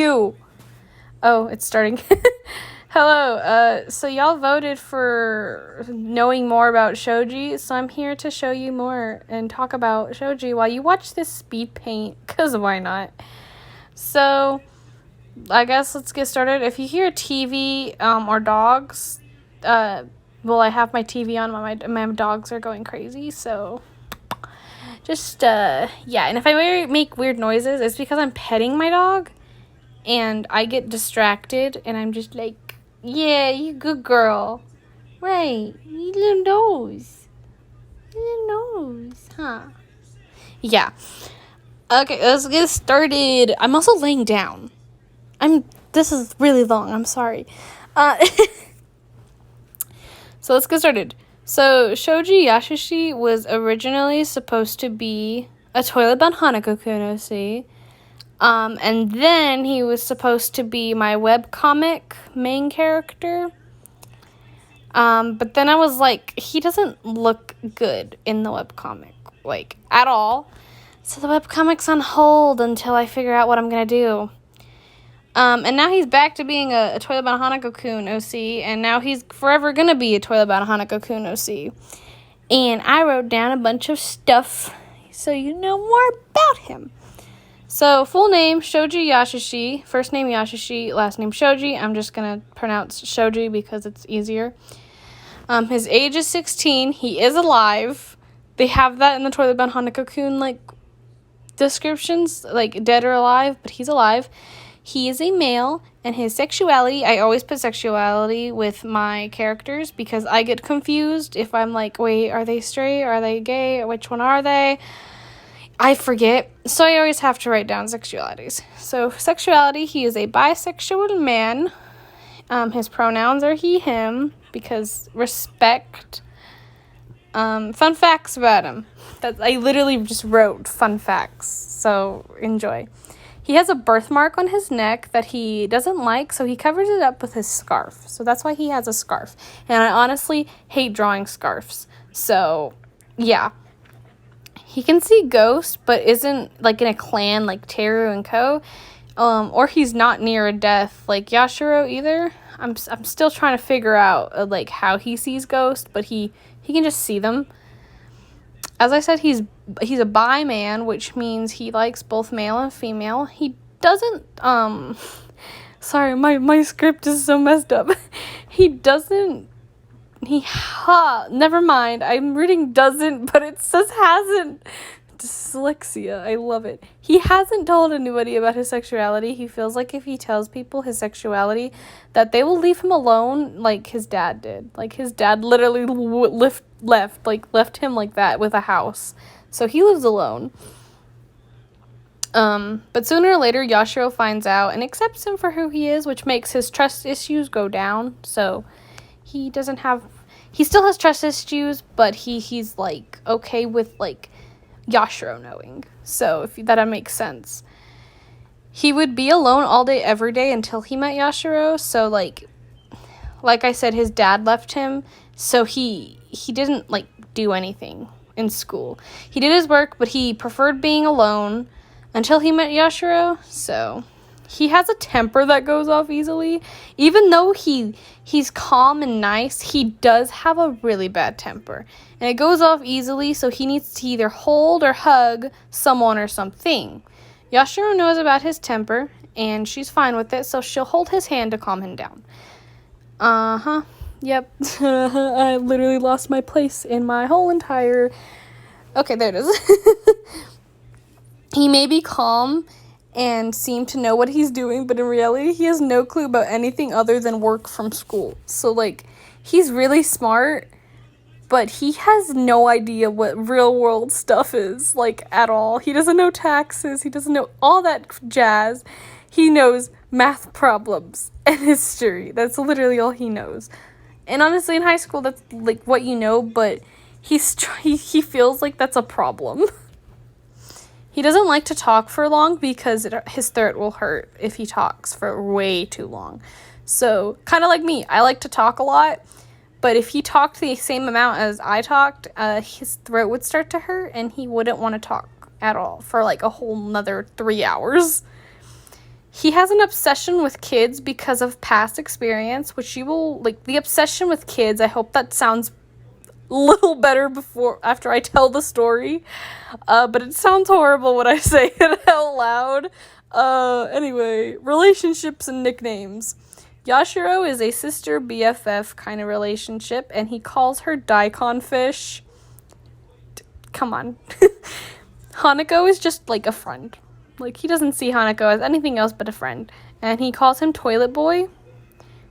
You. Oh, it's starting. Hello. So y'all voted for knowing more about Shoji, so I'm here to show you more and talk about Shoji while you watch this speed paint, because why not? So, I guess let's get started. If you hear TV or dogs, I have my TV on, my dogs are going crazy, so just, yeah. And if I make weird noises, it's because I'm petting my dog. And I get distracted, and I'm just like, yeah, you good girl. Right, you little nose. Huh? Yeah. Okay, let's get started. I'm also laying down. This is really long, I'm sorry. So let's get started. So, Shoji Yashishi was originally supposed to be a toilet-bound Hanako-kun OC. And then he was supposed to be my webcomic main character. But then I was like, he doesn't look good in the webcomic, like, at all. So the webcomic's on hold until I figure out what I'm gonna do. And now he's back to being a toilet-bound Hanako-kun OC, and now he's forever gonna be a toilet-bound Hanako-kun OC. And I wrote down a bunch of stuff so you know more about him. So, full name, Shoji Yashishi. First name, Yashishi. Last name, Shoji. I'm just going to pronounce Shoji because it's easier. His age is 16. He is alive. They have that in the toilet-bound Hanako-kun, descriptions, dead or alive, but he's alive. He is a male, and his sexuality, I always put sexuality with my characters because I get confused if I'm like, wait, are they straight? Are they gay? Which one are they? I forget, so I always have to write down sexualities. So, sexuality, he is a bisexual man. His pronouns are he, him, because respect. Fun facts about him. I literally just wrote fun facts, so enjoy. He has a birthmark on his neck that he doesn't like, so he covers it up with his scarf. So that's why he has a scarf. And I honestly hate drawing scarves. So, yeah. He can see ghosts, but isn't, in a clan like Teru and Co. Or he's not near a death like Yashiro either. I'm still trying to figure out, how he sees ghosts, but he can just see them. As I said, he's a bi man, which means he likes both male and female. He doesn't, sorry, my script is so messed up. Never mind. I'm reading doesn't, but it says hasn't. Dyslexia. I love it. He hasn't told anybody about his sexuality. He feels like if he tells people his sexuality, that they will leave him alone like his dad did. Like, his dad literally left him like that with a house. So he lives alone. But sooner or later, Yashiro finds out and accepts him for who he is, which makes his trust issues go down. So he still has trust issues, but he's okay with Yashiro knowing. So if that makes sense. He would be alone all day every day until he met Yashiro. So like I said, his dad left him, so he didn't do anything in school. He did his work, but he preferred being alone until he met Yashiro. So he has a temper that goes off easily. Even though he's calm and nice, he does have a really bad temper. And it goes off easily, so he needs to either hold or hug someone or something. Yashiro knows about his temper, and she's fine with it, so she'll hold his hand to calm him down. Yep. I literally lost my place in my whole entire... Okay, there it is. He may be calm and seem to know what he's doing, but in reality, he has no clue about anything other than work from school. So, he's really smart, but he has no idea what real-world stuff is, at all. He doesn't know taxes. He doesn't know all that jazz. He knows math problems and history. That's literally all he knows. And honestly, in high school, that's, what you know, but he feels like that's a problem. He doesn't like to talk for long because his throat will hurt if he talks for way too long. So, kind of like me, I like to talk a lot, but if he talked the same amount as I talked, his throat would start to hurt, and he wouldn't want to talk at all for a whole nother 3 hours. He has an obsession with kids because of past experience, which you will, like, the obsession with kids, I hope that sounds a little better after I tell the story, but it sounds horrible when I say it out loud. Anyway, relationships and nicknames. Yashiro is a sister BFF kind of relationship, and he calls her Daikon Fish. Come on. Hanako is just, like, a friend. Like, he doesn't see Hanako as anything else but a friend. And he calls him Toilet Boy.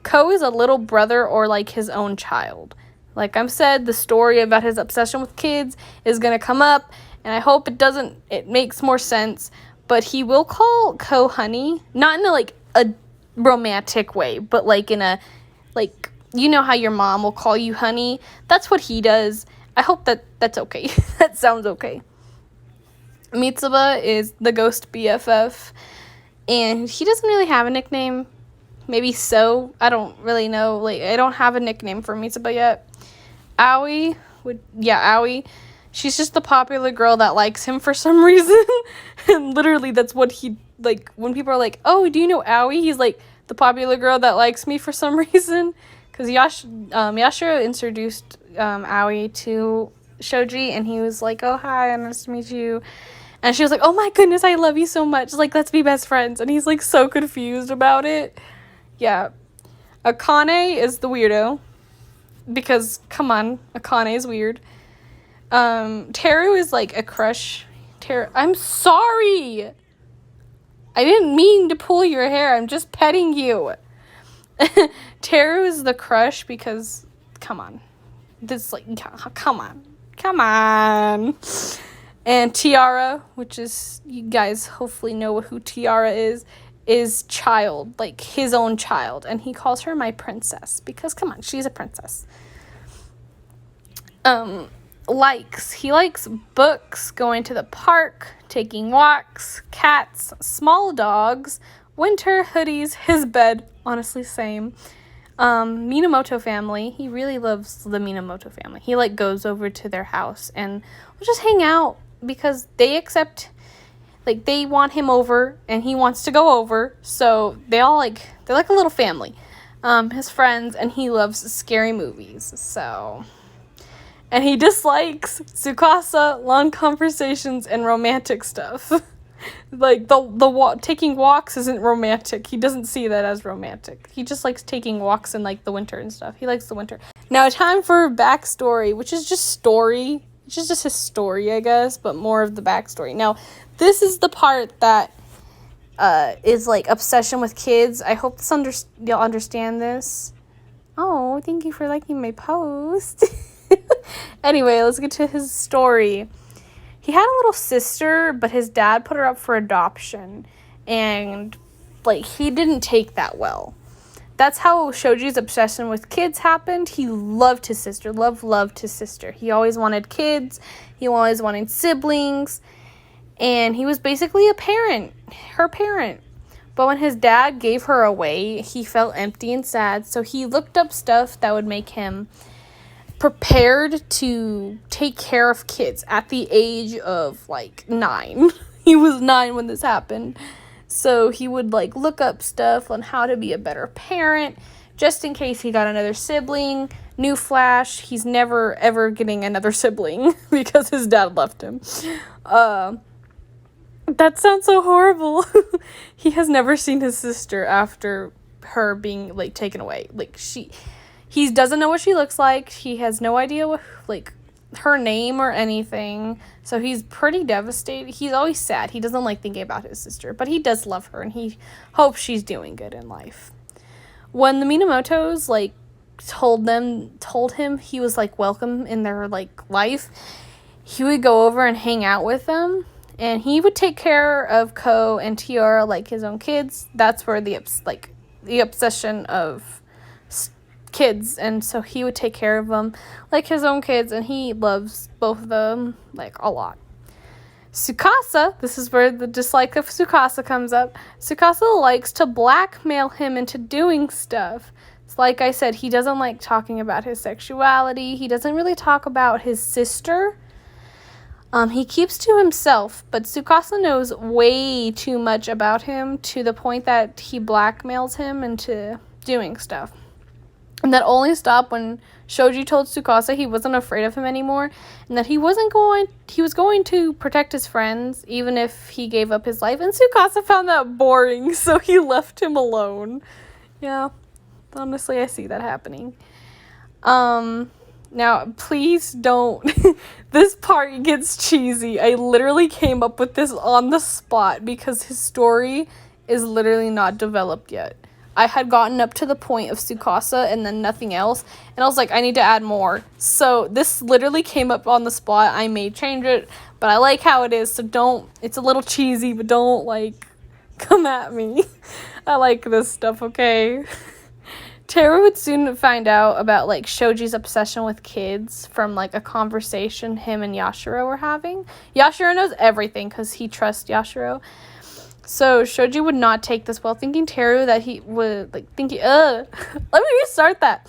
Ko is a little brother or, like, his own child. Like I've said, the story about his obsession with kids is going to come up. And I hope it makes more sense. But he will call Ko honey. Not in, like, a romantic way. But, like, in a, like, you know how your mom will call you honey? That's what he does. I hope that's okay. That sounds okay. Mitsuba is the ghost BFF, and he doesn't really have a nickname. Maybe so. I don't really know. Like, I don't have a nickname for Mitsuba yet. Aoi. She's just the popular girl that likes him for some reason. And literally, that's what he, like, when people are like, oh, do you know Aoi? He's like, the popular girl that likes me for some reason. Because Yashiro introduced Aoi to Shoji, and he was like, oh, hi, nice to meet you. And she was like, oh my goodness, I love you so much. Like, let's be best friends. And he's, like, so confused about it. Yeah. Akane is the weirdo. Because, come on, Akane is weird. Teru is, like, a crush. I'm sorry! I didn't mean to pull your hair. I'm just petting you. Teru is the crush because, come on. Come on. And Tiara, which is, you guys hopefully know who Tiara is child, like his own child. And he calls her my princess because, come on, she's a princess. He likes books, going to the park, taking walks, cats, small dogs, winter, hoodies, his bed, honestly, same. Minamoto family, he really loves the Minamoto family. He, like, goes over to their house and will just hang out because they accept, like, they want him over and he wants to go over, so they're like a little family, his friends, and he loves scary movies, so. And he dislikes Tsukasa, long conversations, and romantic stuff. Like, taking walks isn't romantic. He doesn't see that as romantic. He just likes taking walks in, like, the winter and stuff. He likes the winter. Now, time for backstory, which is just story. Which is just his story, I guess, but more of the backstory. Now, this is the part that is, like, obsession with kids. I hope you'll understand this. Oh, thank you for liking my post. Anyway, let's get to his story. He had a little sister, but his dad put her up for adoption. And, like, he didn't take that well. That's how Shoji's obsession with kids happened. He loved his sister. Loved his sister. He always wanted kids. He always wanted siblings. And he was basically her parent. But when his dad gave her away, he felt empty and sad. So he looked up stuff that would make him prepared to take care of kids at the age of, like, 9. He was 9 when this happened. So he would, like, look up stuff on how to be a better parent, just in case he got another sibling. Newsflash, he's never, ever getting another sibling because his dad left him. That sounds so horrible. He has never seen his sister after her being, like, taken away. Like, he doesn't know what she looks like. He has no idea what, like, her name or anything. So he's pretty devastated. He's always sad. He doesn't like thinking about his sister, but he does love her and he hopes she's doing good in life. When the Minamotos, like, told him he was, like, welcome in their, like, life, he would go over and hang out with them, and he would take care of Ko and Tiara like his own kids. That's where the obsession of kids, and so he would take care of them like his own kids, and he loves both of them, like, a lot. Tsukasa, this is where the dislike of Tsukasa comes up. Tsukasa likes to blackmail him into doing stuff. So, like I said, he doesn't like talking about his sexuality. He doesn't really talk about his sister. He keeps to himself, but Tsukasa knows way too much about him to the point that he blackmails him into doing stuff. And that only stopped when Shoji told Tsukasa he wasn't afraid of him anymore, and that he was going to protect his friends, even if he gave up his life. And Tsukasa found that boring, so he left him alone. Yeah, honestly, I see that happening. Now, please don't. This part gets cheesy. I literally came up with this on the spot because his story is literally not developed yet. I had gotten up to the point of Tsukasa and then nothing else, and I was like, I need to add more. So this literally came up on the spot. I may change it, but I like how it is, so don't. It's a little cheesy, but don't, like, come at me. I like this stuff, okay? Teru would soon find out about, like, Shoji's obsession with kids from, like, a conversation him and Yashiro were having. Yashiro knows everything because he trusts Yashiro. So Shoji would not take this well, thinking Teru that he would, like, thinking, let me restart that.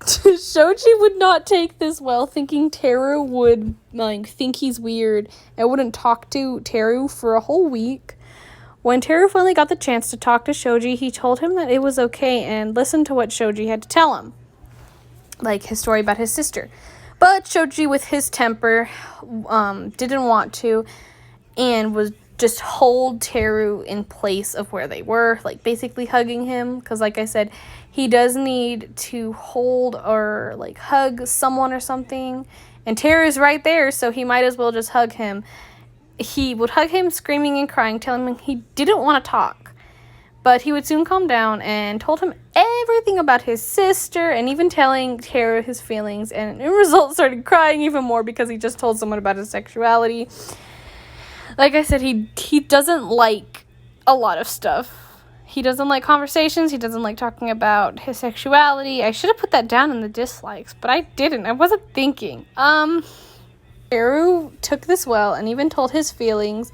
Shoji would not take this well, thinking Teru would, like, think he's weird and wouldn't talk to Teru for a whole week. When Teru finally got the chance to talk to Shoji, he told him that it was okay and listened to what Shoji had to tell him, like his story about his sister. But Shoji, with his temper, didn't want to and was just hold Teru in place of where they were, like basically hugging him, because like I said, he does need to hold or like hug someone or something, and Teru's right there, so he might as well just hug him. He would hug him, screaming and crying, telling him he didn't want to talk. But he would soon calm down and told him everything about his sister, and even telling Teru his feelings, and in result started crying even more because he just told someone about his sexuality. Like I said, he doesn't like a lot of stuff. He doesn't like conversations. He doesn't like talking about his sexuality. I should have put that down in the dislikes, but I didn't. I wasn't thinking. Teru took this well and even told his feelings,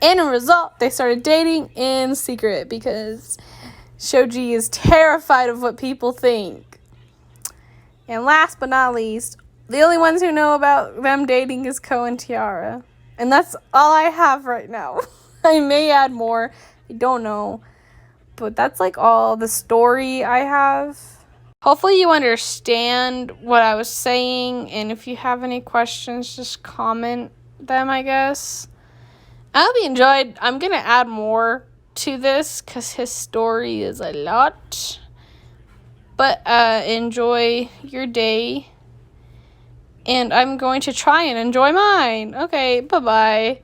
and in result, they started dating in secret because Shoji is terrified of what people think. And last but not least, the only ones who know about them dating is Ko and Tiara. And that's all I have right now. I may add more. I don't know. But that's like all the story I have. Hopefully you understand what I was saying, and if you have any questions, just comment them, I guess. I hope you enjoyed. I'm going to add more to this because his story is a lot. But enjoy your day, and I'm going to try and enjoy mine. Okay, bye-bye.